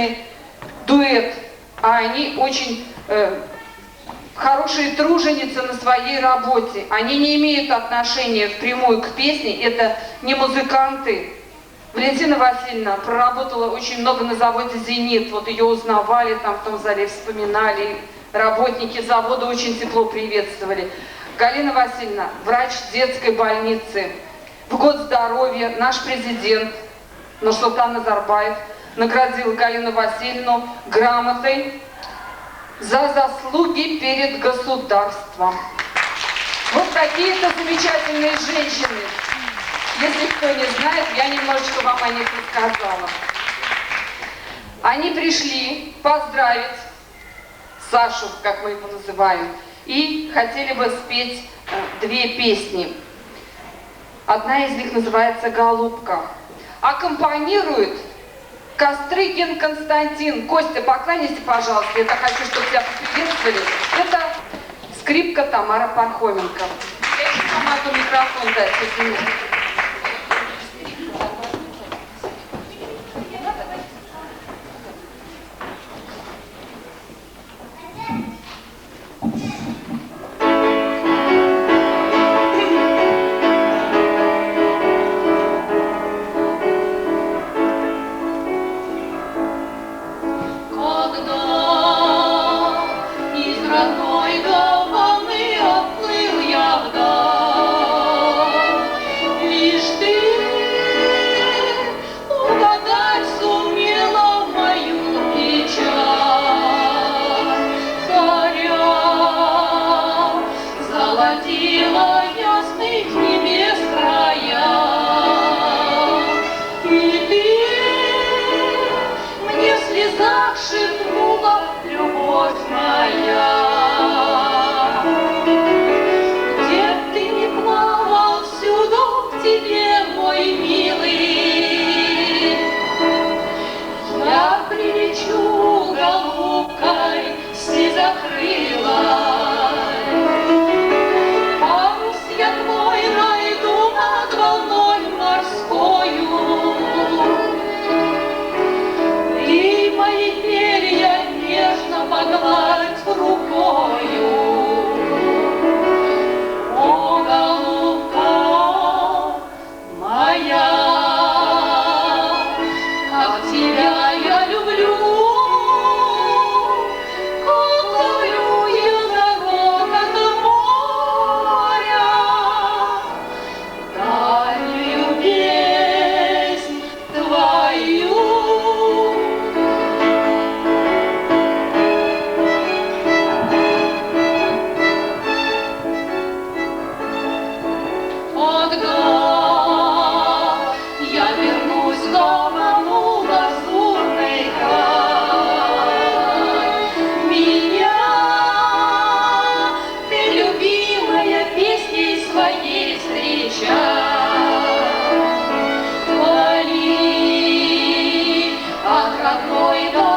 замечательный дуэт, а они очень хорошие труженицы на своей работе. Они не имеют отношения впрямую к песне, это не музыканты. Валентина Васильевна проработала очень много на заводе «Зенит», вот ее узнавали, там в том зале вспоминали, работники завода очень тепло приветствовали. Галина Васильевна, врач детской больницы. В год здоровья наш президент Нурсултан Назарбаев наградил Галину Васильевну грамотой за заслуги перед государством. Вот такие-то замечательные женщины. Если кто не знает, я немножечко вам о них рассказала. Они пришли поздравить Сашу, как мы его называем, и хотели бы спеть две песни. Одна из них называется «Голубка». Аккомпанирует Кострыгин Константин. Костя, поклоняйся, пожалуйста, я так хочу, чтобы тебя поприветствовали. Это скрипка Тамара Пархоменко. Я еще сама эту микрофон дать, извините. Родной дом.